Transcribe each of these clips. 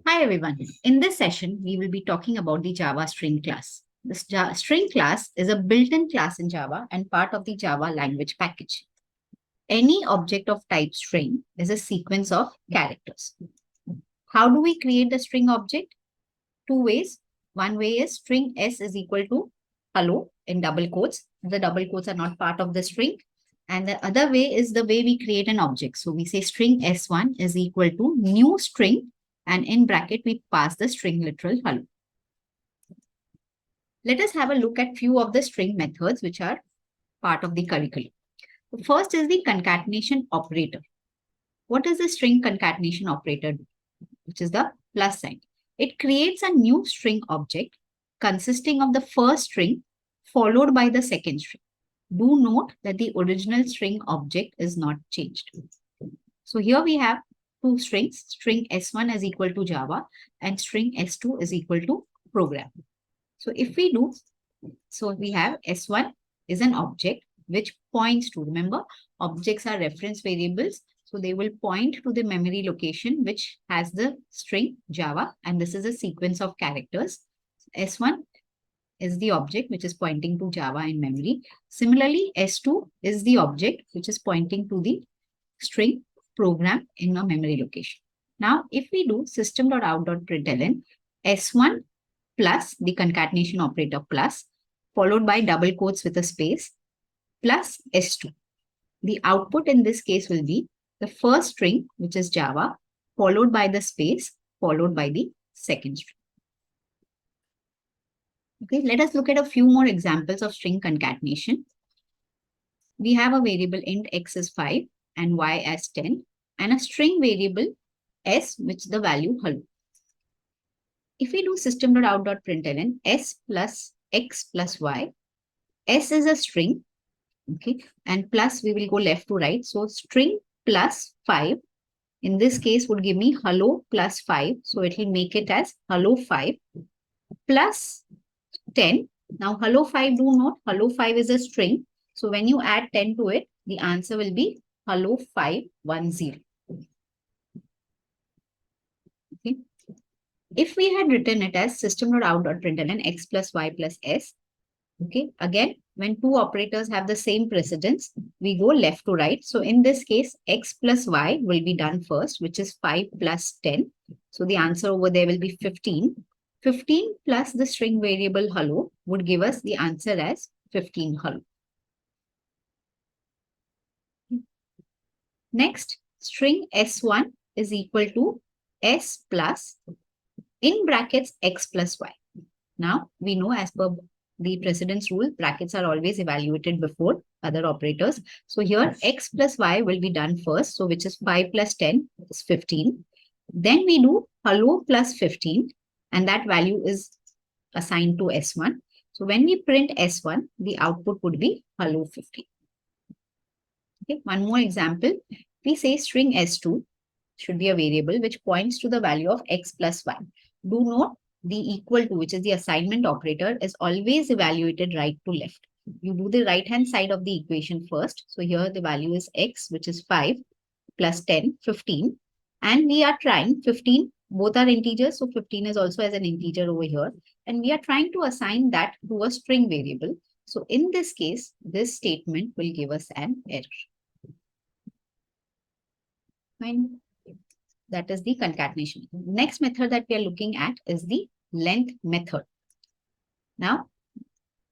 Hi everyone. In this session, we will be talking about the Java string class. This string class is a built-in class in Java and part of the Java language package. Any object of type string is a sequence of characters. How do we create the string object? Two ways. One way is string s is equal to hello in double quotes. The double quotes are not part of the string. And the other way is the way we create an object. So we say string s1 is equal to new string, and in bracket we pass the string literal hello. Let us have a look at few of the string methods which are part of the curriculum. The first is the concatenation operator. What is the string concatenation operator do? Which is the plus sign. It creates a new string object consisting of the first string followed by the second string. Do note that the original string object is not changed. So here we have two strings, string s1 is equal to Java and string s2 is equal to program. So if we do, so we have s1 is an object which points to, remember, objects are reference variables. So they will point to the memory location which has the string Java, and this is a sequence of characters. S1 is the object which is pointing to Java in memory. Similarly, S2 is the object which is pointing to the string program in a memory location. Now, if we do system.out.println, S1 plus the concatenation operator plus, followed by double quotes with a space, plus S2. The output in this case will be the first string, which is Java, followed by the space, followed by the second string. Okay, let us look at a few more examples of string concatenation. We have a variable int x is 5 and y as 10, and a string variable s, which the value hello. If we do system.out.println s plus x plus y, s is a string, okay, and plus we will go left to right. So string plus 5, in this case would give me hello plus 5. So it will make it as hello 5 plus 10. Now hello 5, do note, hello 5 is a string. So when you add 10 to it, the answer will be hello 510. Okay. If we had written it as system.out.println x plus y plus s, okay, again, when two operators have the same precedence, we go left to right. So in this case, x plus y will be done first, which is 5 plus 10. So the answer over there will be 15. 15 plus the string variable hello would give us the answer as 15 hello. Next, string s1 is equal to s plus, in brackets, x plus y. Now, we know as per the precedence rule, brackets are always evaluated before other operators. So here, x plus y will be done first. So which is 5 plus 10 is 15. Then we do hello plus 15, and that value is assigned to s1. So when we print s1, the output would be hello 15. Okay, one more example. We say string s2 should be a variable which points to the value of x plus y. Do note the equal to, which is the assignment operator, is always evaluated right to left. You do the right hand side of the equation first. So here the value is x, which is 5 plus 10, 15. And we are trying 15, both are integers. So 15 is also as an integer over here. And we are trying to assign that to a string variable. So in this case, this statement will give us an error. Fine. That is the concatenation. Next method that we are looking at is the length method. Now,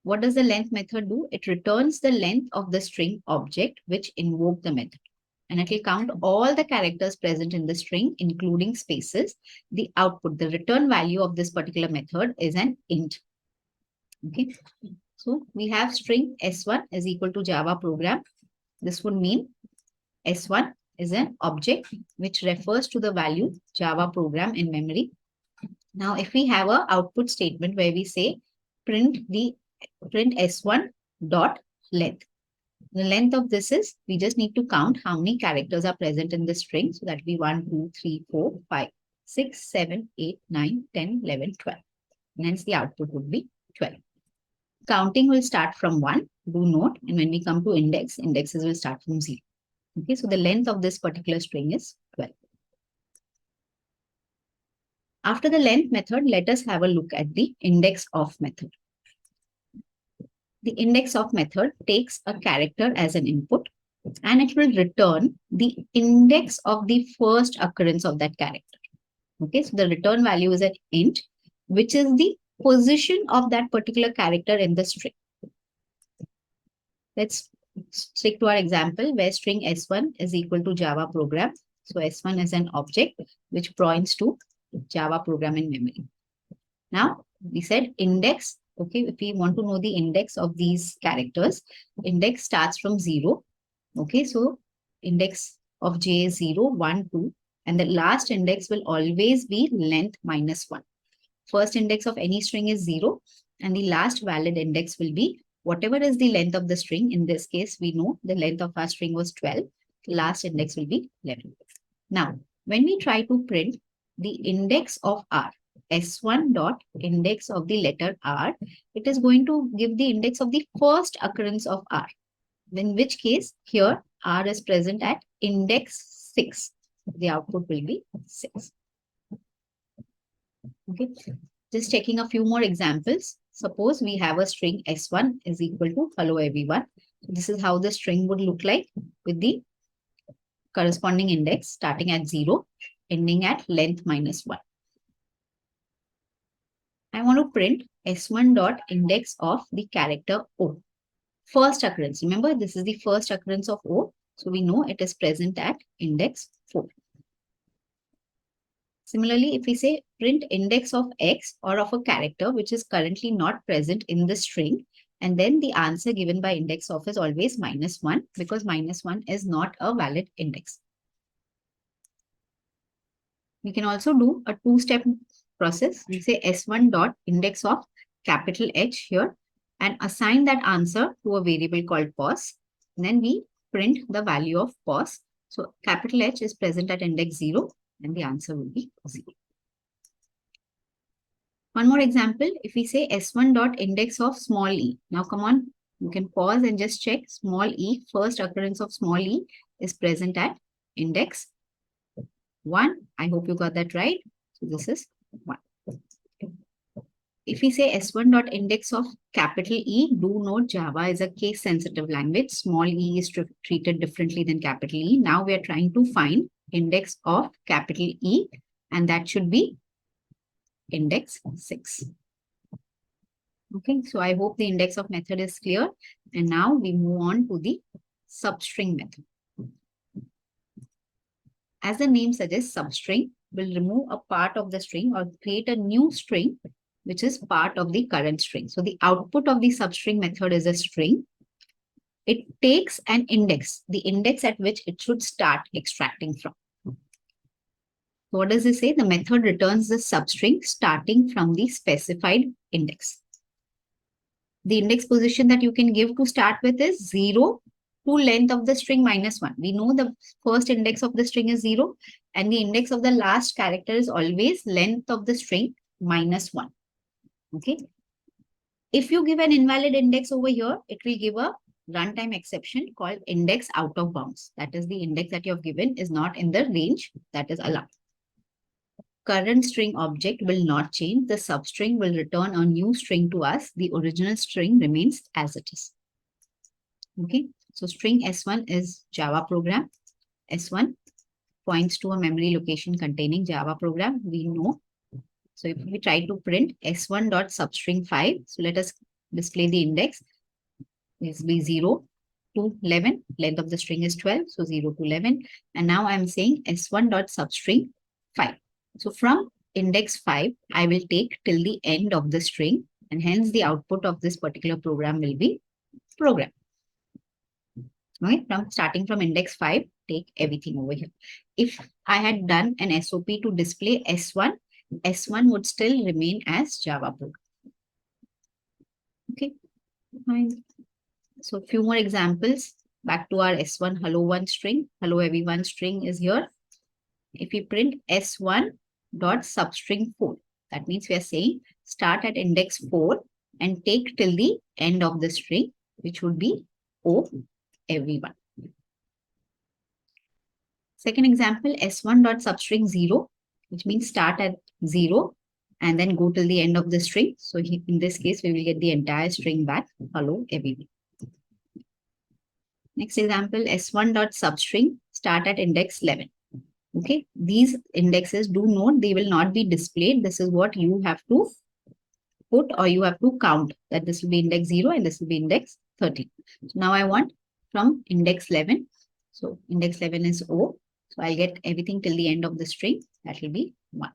what does the length method do? It returns the length of the string object which invoked the method. And it will count all the characters present in the string, including spaces. The output, the return value of this particular method is an int. Okay. So we have string s1 is equal to Java program. This would mean s1 is an object which refers to the value Java program in memory. Now, if we have an output statement where we say print s1 dot length. The length of this is, we just need to count how many characters are present in the string. So that would be 1, 2, 3, 4, 5, 6, 7, 8, 9, 10, 11, 12. And hence the output would be 12. Counting will start from 1, do note. And when we come to index, indexes will start from 0. Okay, so the length of this particular string is 12. After the length method, let us have a look at the index of method. The index of method takes a character as an input and it will return the index of the first occurrence of that character. Okay, so the return value is an int, which is the position of that particular character in the string. Let's stick to our example where string S1 is equal to Java program. So S1 is an object which points to Java program in memory. Now we said index. Okay, if we want to know the index of these characters, index starts from 0. Okay, so index of J is 0, 1, 2, and the last index will always be length minus 1. First index of any string is 0, and the last valid index will be whatever is the length of the string. In this case, we know the length of our string was 12. The last index will be 11. Now, when we try to print the index of R, S1 dot index of the letter R, it is going to give the index of the first occurrence of R. In which case, here R is present at index 6. The output will be 6. Okay, just checking a few more examples. Suppose we have a string S1 is equal to hello everyone. This is how the string would look like with the corresponding index starting at 0, ending at length minus 1. I want to print S1 dot index of the character O. First occurrence. Remember, this is the first occurrence of O. So we know it is present at index 4. Similarly, if we say print index of X or of a character which is currently not present in the string, and then the answer given by index of is always minus 1 because minus 1 is not a valid index. We can also do a two-step process. We say S1 dot index of capital H here and assign that answer to a variable called pos. And then we print the value of pos. So capital H is present at index 0 and the answer will be 0. One more example, if we say S1 dot index of small e. Now come on, you can pause and just check small e, first occurrence of small e is present at index 1. I hope you got that right. So this is 1. If we say S1 dot index of capital E, do note Java is a case sensitive language. Small e is treated differently than capital E. Now we are trying to find index of capital E and that should be index 6. Okay, so I hope the index of method is clear. And now we move on to the substring method. As the name suggests, substring will remove a part of the string or create a new string which is part of the current string. So the output of the substring method is a string. It takes an index, the index at which it should start extracting from. So what does it say? The method returns the substring starting from the specified index. The index position that you can give to start with is 0 to length of the string minus 1. We know the first index of the string is 0 and the index of the last character is always length of the string minus 1. Okay. If you give an invalid index over here, it will give a runtime exception called index out of bounds. That is the index that you have given is not in the range that is allowed. Current string object will not change. The substring will return a new string to us. The original string remains as it is. Okay. So string S1 is Java program. S1 points to a memory location containing Java program. We know. So if we try to print S1 dot substring 5, so let us display the index. This will be 0 to 11. Length of the string is 12. So 0 to 11. And now I'm saying S1 dot substring 5. So from index 5, I will take till the end of the string. And hence the output of this particular program will be program. Okay, starting from index 5, take everything over here. If I had done an SOP to display S1, S1 would still remain as Java program. Okay, fine. So few more examples. Back to our S1 hello one string. Hello everyone string is here. If we print S1 dot substring 4, that means we are saying start at index 4 and take till the end of the string, which would be O everyone. Second example, S1 dot substring 0. which means start at 0 and then go till the end of the string. So in this case, we will get the entire string back. Hello, everyone. Next example, s1 dot substring start at index 11. Okay, these indexes, do note, they will not be displayed. This is what you have to put, or you have to count, that this will be index 0 and this will be index 13. So now I want from index 11. So index 11 is O. So I'll get everything till the end of the string. That will be 1.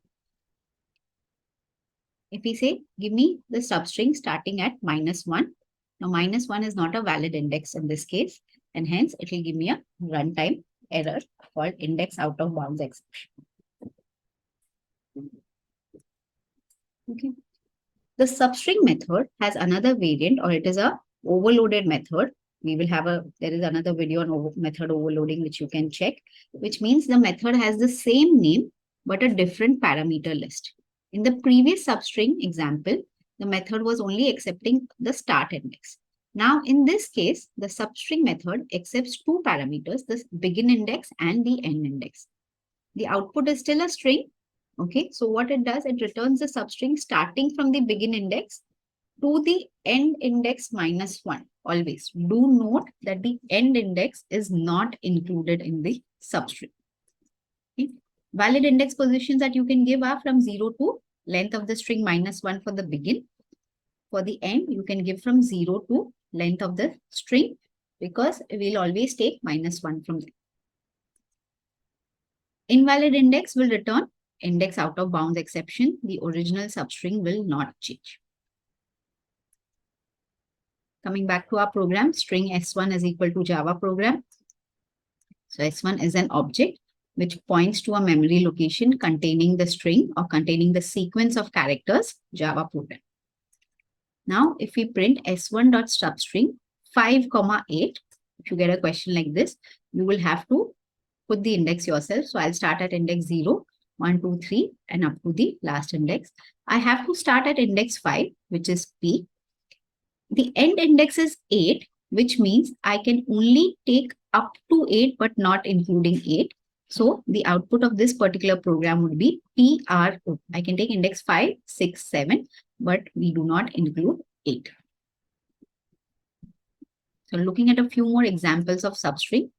If we say, give me the substring starting at -1. Now -1 is not a valid index in this case, and hence it will give me a runtime error called index out of bounds exception. Okay. The substring method has another variant, or it is a overloaded method. We will have there is another video on method overloading which you can check, which means the method has the same name but a different parameter list. In the previous substring example, the method was only accepting the start index. Now, in this case, the substring method accepts two parameters, the begin index and the end index. The output is still a string. Okay, so what it does, it returns the substring starting from the begin index to the end index -1. Always do note that the end index is not included in the substring. Okay. Valid index positions that you can give are from 0 to length of the string -1 for the begin. For the end, you can give from 0 to length of the string, because we'll always take -1 from there. Invalid index will return index out of bounds exception. The original substring will not change. Coming back to our program, string s1 is equal to Java program. So s1 is an object which points to a memory location containing the string or containing the sequence of characters, Java program. Now, if we print s1.substring 5,8, if you get a question like this, you will have to put the index yourself. So I'll start at index 0, 1, 2, 3, and up to the last index. I have to start at index 5, which is P. The end index is 8, which means I can only take up to 8, but not including 8. So the output of this particular program would be PRO. I can take index 5, 6, 7, but we do not include 8. So looking at a few more examples of substring,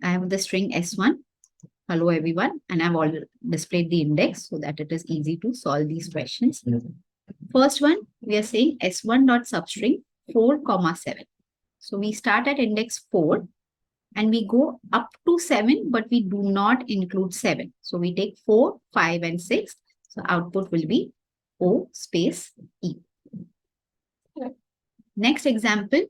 I have the string s1. Hello everyone, and I've already displayed the index so that it is easy to solve these questions. First one, we are saying s1.substring 4,7. So we start at index 4 and we go up to 7, but we do not include 7. So we take 4, 5, and 6. So output will be O space E. Next example,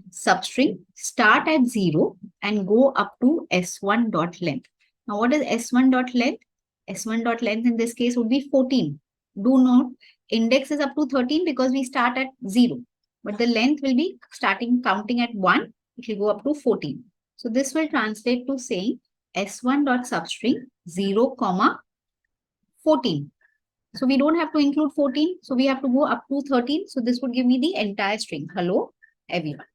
substring start at 0 and go up to s1.length. Now, what is s1.length? S1.length in this case would be 14. Do note, index is up to 13 because we start at 0. But the length will be counting at 1. It will go up to 14. So this will translate to saying s1.substring 0, 14. So we don't have to include 14. So we have to go up to 13. So this would give me the entire string. Hello, everyone.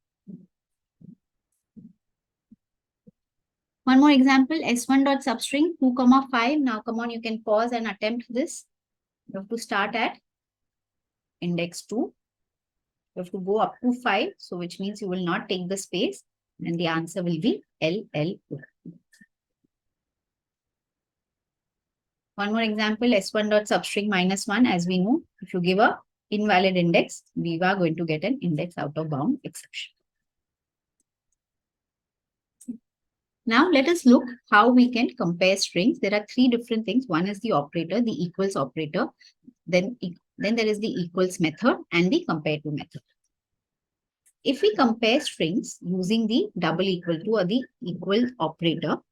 One more example, s1.substring 2,5. Now, come on, you can pause and attempt this. You have to start at index 2. You have to go up to 5. So which means you will not take the space. And the answer will be LLO. One more example, s1.substring -1. As we know, if you give a invalid index, we are going to get an index out of bound exception. Now let us look how we can compare strings. There are three different things. One is the operator, the equals operator. Then there is the equals method and the compare to method. If we compare strings using the double equal to or the equal operator,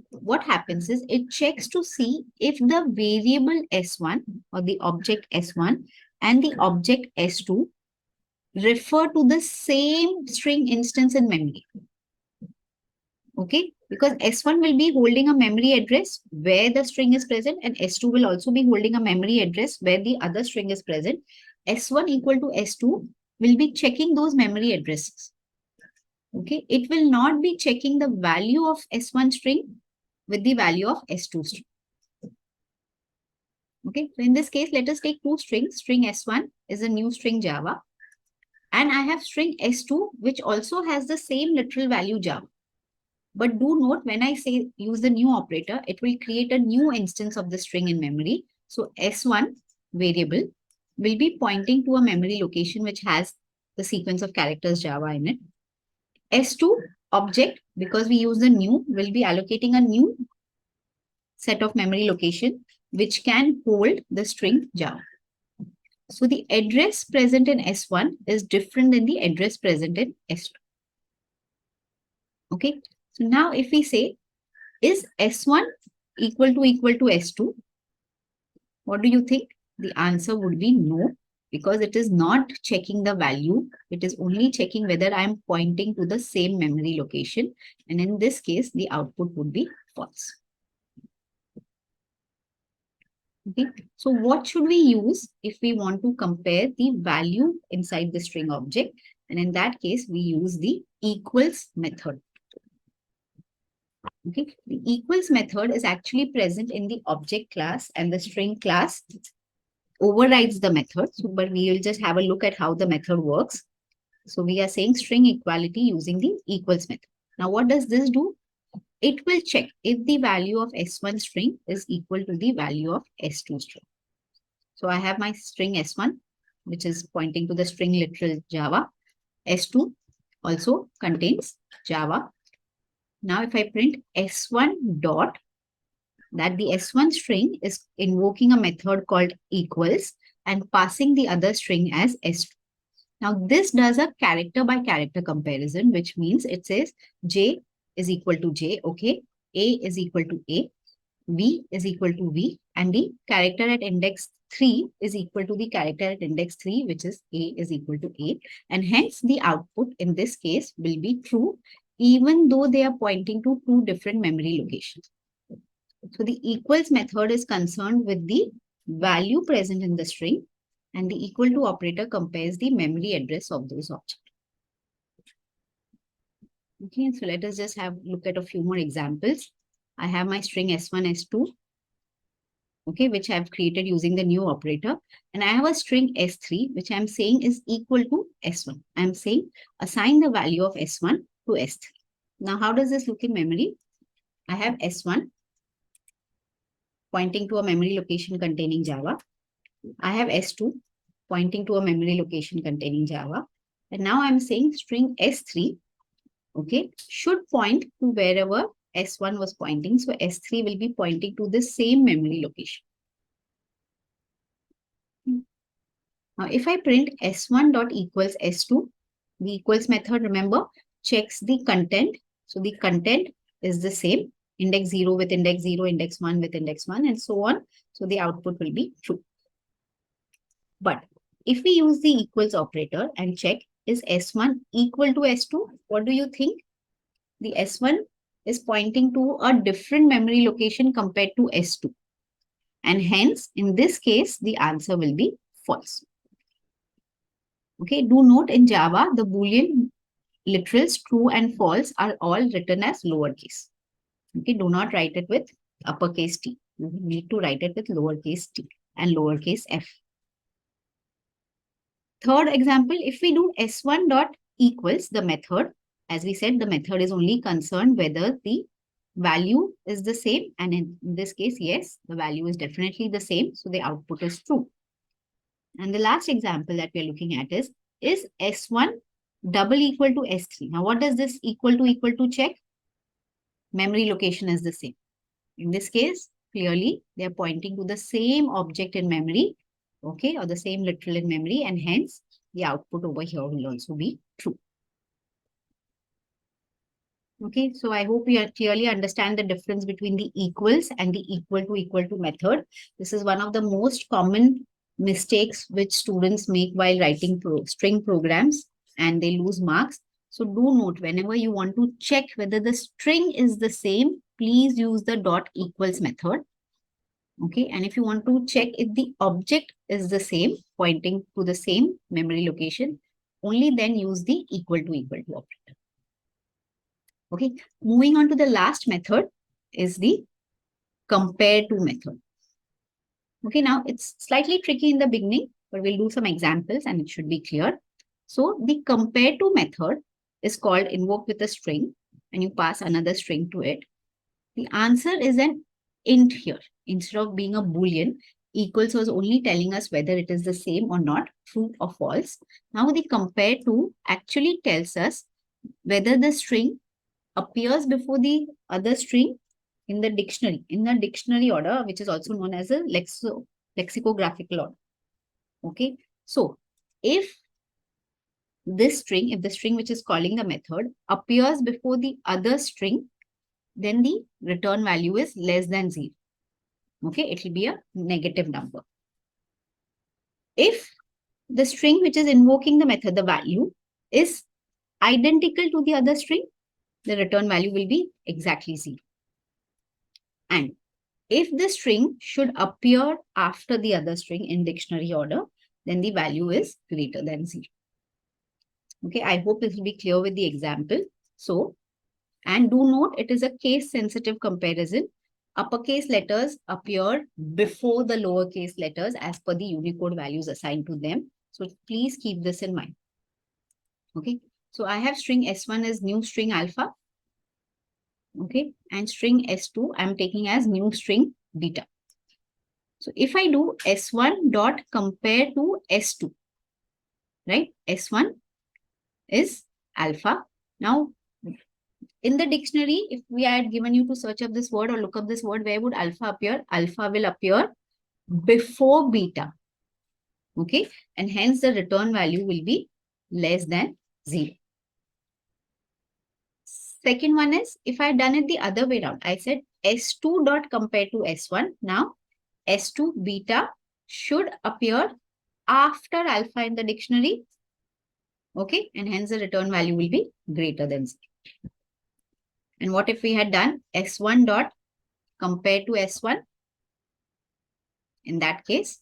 what happens is it checks to see if the variable s1 or the object s1 and the object s2 refer to the same string instance in memory. Okay, because s1 will be holding a memory address where the string is present, and s2 will also be holding a memory address where the other string is present. s1 equal to s2 will be checking those memory addresses. Okay, it will not be checking the value of s1 string with the value of s2 string. Okay, so in this case, let us take two strings. String S1 is a new string Java. And I have string S2, which also has the same literal value Java. But do note, when I say use the new operator, it will create a new instance of the string in memory. So S1 variable will be pointing to a memory location which has the sequence of characters Java in it. S2 object, because we use the new, will be allocating a new set of memory location which can hold the string Java. So the address present in S1 is different than the address present in S2. Okay. So now if we say, is S1 equal to S2? What do you think? The answer would be no, because it is not checking the value. It is only checking whether I am pointing to the same memory location. And in this case, the output would be false. Okay. So what should we use if we want to compare the value inside the string object? And in that case, we use the equals method. Okay. The equals method is actually present in the object class, and the string class overrides the method. So, but we will just have a look at how the method works. So we are saying string equality using the equals method. Now, what does this do? It will check if the value of S1 string is equal to the value of S2 string. So I have my string S1, which is pointing to the string literal Java. S2 also contains Java. Now, if I print S1 dot, that the S1 string is invoking a method called equals and passing the other string as S2. Now, this does a character by character comparison, which means it says J is equal to J, okay, A is equal to A, V is equal to V, and the character at index 3 is equal to the character at index 3, which is A is equal to A. And hence, the output in this case will be true, even though they are pointing to two different memory locations. So the equals method is concerned with the value present in the string, and the equal to operator compares the memory address of those objects. Okay, so let us just have look at a few more examples. I have my string S1, S2, okay, which I've created using the new operator. And I have a string S3, which I'm saying is equal to S1. I'm saying assign the value of S1 to S3. Now, how does this look in memory? I have S1 pointing to a memory location containing Java. I have S2 pointing to a memory location containing Java. And now I'm saying string S3, okay, should point to wherever S1 was pointing. So S3 will be pointing to the same memory location. Now, if I print S1 dot equals S2, the equals method, remember, checks the content. So the content is the same, index 0 with index 0, index 1 with index 1, and so on. So the output will be true. But if we use the equals operator and check, is S1 equal to S2? What do you think? The S1 is pointing to a different memory location compared to S2. And hence, in this case, the answer will be false. Okay, do note in Java, the Boolean literals true and false are all written as lowercase. Okay, do not write it with uppercase t. You need to write it with lowercase t and lowercase f. Third example, if we do S1 dot equals the method, as we said, the method is only concerned whether the value is the same. And in this case, yes, the value is definitely the same. So the output is true. And the last example that we are looking at is S1 double equal to S3. Now, what does this equal to check? Memory location is the same. In this case, clearly, they are pointing to the same object in memory, okay, or the same literal in memory, and hence the output over here will also be true. Okay, so I hope you clearly understand the difference between the equals and the equal to method. This is one of the most common mistakes which students make while writing string programs, and they lose marks. So do note, whenever you want to check whether the string is the same, please use the dot equals method. Okay, and if you want to check if the object is the same, pointing to the same memory location, only then use the equal to operator. Okay, moving on to the last method is the compare to method. Okay, now it's slightly tricky in the beginning, but we'll do some examples and it should be clear. So the compare to method is called invoke with a string, and you pass another string to it. The answer is an int here. Instead of being a boolean, equals was only telling us whether it is the same or not, true or false. Now the compare to actually tells us whether the string appears before the other string in the dictionary order, which is also known as a lexicographical order. Okay, so if if the string which is calling the method appears before the other string, then the return value is less than 0. Okay, it will be a negative number. If the string which is invoking the method, the value is identical to the other string, the return value will be exactly 0. And if the string should appear after the other string in dictionary order, then the value is greater than 0. Okay, I hope this will be clear with the example. So, and do note, it is a case sensitive comparison. Uppercase letters appear before the lowercase letters as per the Unicode values assigned to them. So please keep this in mind. Okay, so I have string S1 as new string alpha. Okay, and string S2 I'm taking as new string beta. So if I do S1 dot compare to S2, right? S1 is alpha. Now, in the dictionary, if we had given you to search up this word or look up this word, where would alpha appear? Alpha will appear before beta. Okay, and hence the return value will be less than 0. Second one is, if I had done it the other way around, I said S2 dot compare to S1. Now, S2 beta should appear after alpha in the dictionary. Okay, and hence the return value will be greater than 0. And what if we had done S1 dot compare to S1? In that case,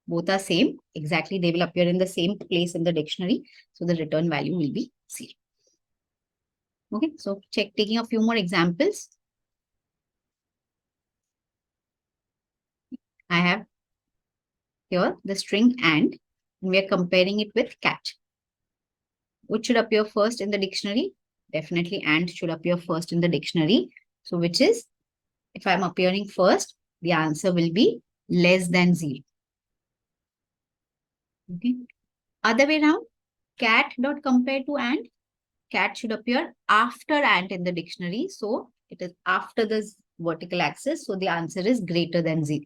both are same. Exactly, they will appear in the same place in the dictionary. So the return value will be 0. Okay, so taking a few more examples. I have here the string and we are comparing it with cat. Which should appear first in the dictionary? Definitely and should appear first in the dictionary. So which is, if I'm appearing first, the answer will be less than 0. Okay. Other way around, cat dot compare to and. Cat should appear after and in the dictionary. So it is after the vertical axis. So the answer is greater than 0.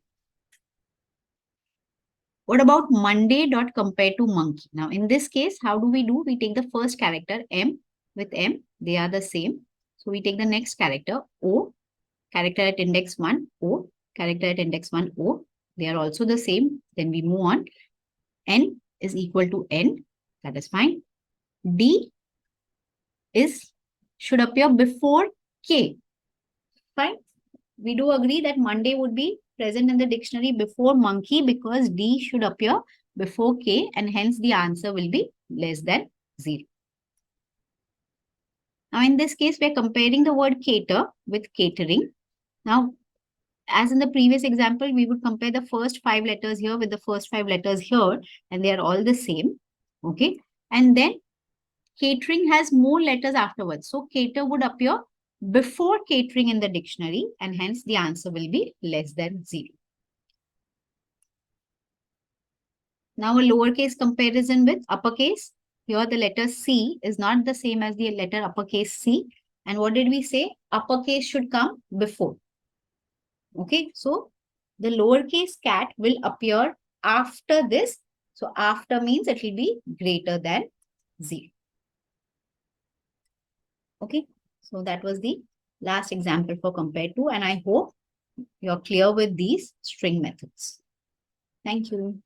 What about Monday dot compare to monkey? Now in this case, how do? We take the first character M with M. They are the same. So we take the next character O. Character at index 1 O. Character at index 1 O. They are also the same. Then we move on. N is equal to N. That is fine. D should appear before K. Fine. We do agree that Monday would be present in the dictionary before monkey because D should appear before K and hence the answer will be less than 0. Now in this case, we are comparing the word cater with catering. Now, as in the previous example, we would compare the first 5 letters here with the first 5 letters here and they are all the same. Okay. And then catering has more letters afterwards. So cater would appear before catering in the dictionary and hence the answer will be less than 0. Now a lowercase comparison with uppercase. Here the letter C is not the same as the letter uppercase C. And what did we say? Uppercase should come before. Okay, so the lowercase cat will appear after this. So after means it will be greater than 0. Okay, so that was the last example for compare to, and I hope you're clear with these string methods. Thank you.